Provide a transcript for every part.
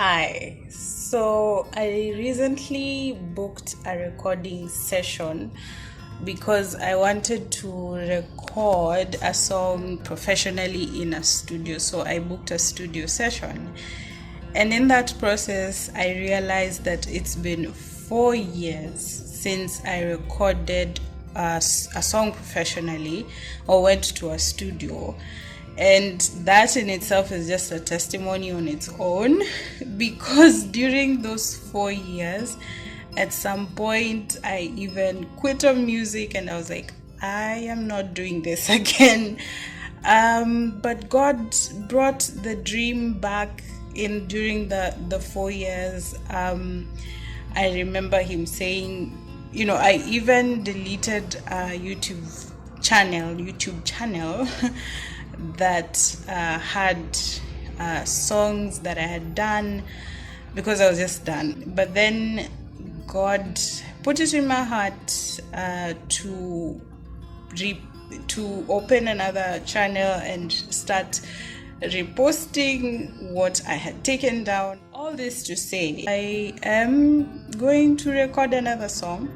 Hi. So I recently booked a recording session because I wanted to record a song professionally in a studio. So I booked a studio session. And in that process, I realized that it's been 4 years since I recorded a song professionally or went to a studio. And that in itself is just a testimony on its own because during those 4 years, at some point, I even quit on music and I was like, I am not doing this again. But God brought the dream back in during the 4 years. I remember Him saying, I even deleted a YouTube channel that had songs that I had done because I was just done. But then God put it in my heart to open another channel and start reposting what I had taken down. All this to say, I am going to record another song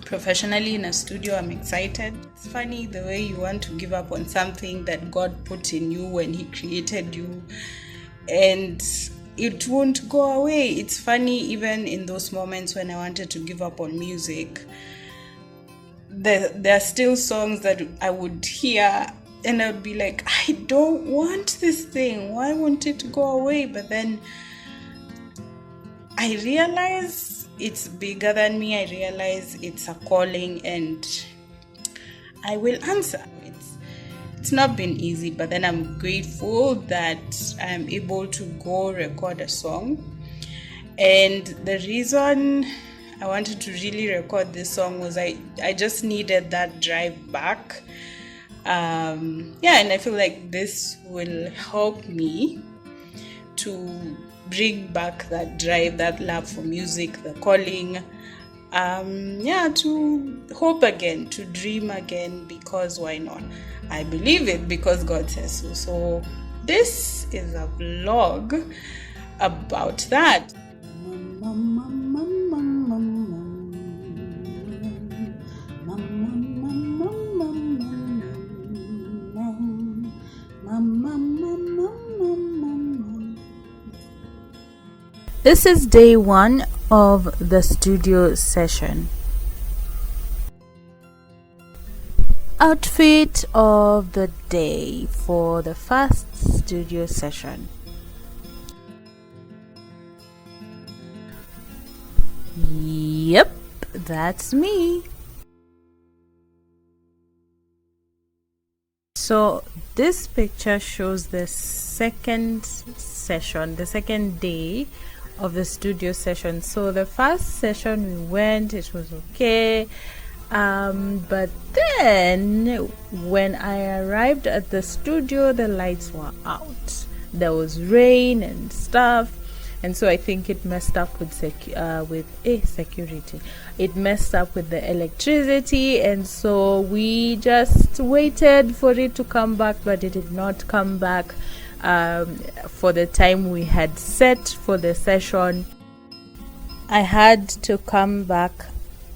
professionally in a studio. I'm excited. It's funny the way you want to give up on something that God put in you when He created you, and it won't go away. It's funny, even in those moments when I wanted to give up on music, there are still songs that I would hear and I'd be like, I don't want this thing. Why won't it go away? But then I realize it's bigger than me. I realize it's a calling and I will answer. It's not been easy, but then I'm grateful that I'm able to go record a song. And the reason I wanted to really record this song was I just needed that drive back. And I feel like this will help me to bring back that drive, that love for music, the calling, to hope again, to dream again, because why not? I believe it because God says so. So this is a vlog about that. This is day 1 of the studio session. Outfit of the day for the first studio session. Yep, that's me. So this picture shows the second session, the second day of the studio session. So the first session we went, it was okay, but then when I arrived at the studio, the lights were out. There was rain and stuff, and so I think it messed up with security. It messed up with the electricity, and so we just waited for it to come back, but it did not come back for the time we had set for the session. I had to come back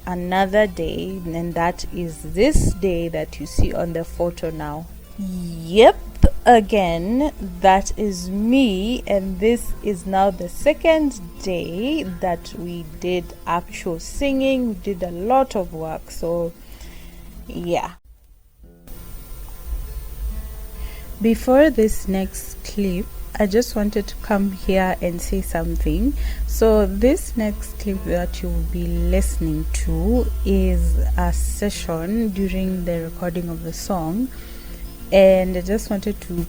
another day, and that is this day that you see on the photo now. Yep, again, that is me, and this is now the second day that we did actual singing. We did a lot of work, so yeah. Before this next clip, I just wanted to come here and say something. So this next clip that you will be listening to is a session during the recording of the song, and I just wanted to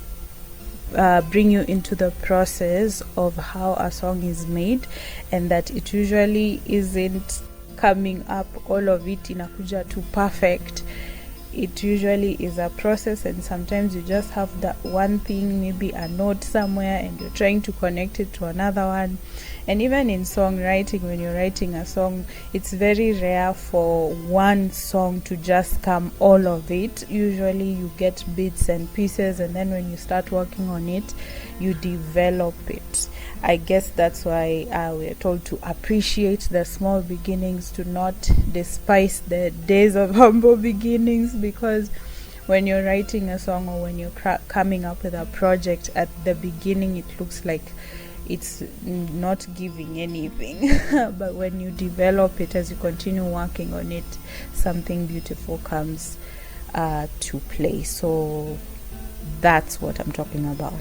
bring you into the process of how a song is made, and that it usually isn't coming up all of it inakuja to perfect. It usually is a process, and sometimes you just have that one thing, maybe a note somewhere, and you're trying to connect it to another one. And even in songwriting, when you're writing a song, it's very rare for one song to just come all of it. Usually you get bits and pieces, and then when you start working on it, you develop it. I guess that's why we're told to appreciate the small beginnings, to not despise the days of humble beginnings, because when you're writing a song or when you're coming up with a project, at the beginning it looks like it's not giving anything but when you develop it, as you continue working on it, something beautiful comes to play. So that's what I'm talking about.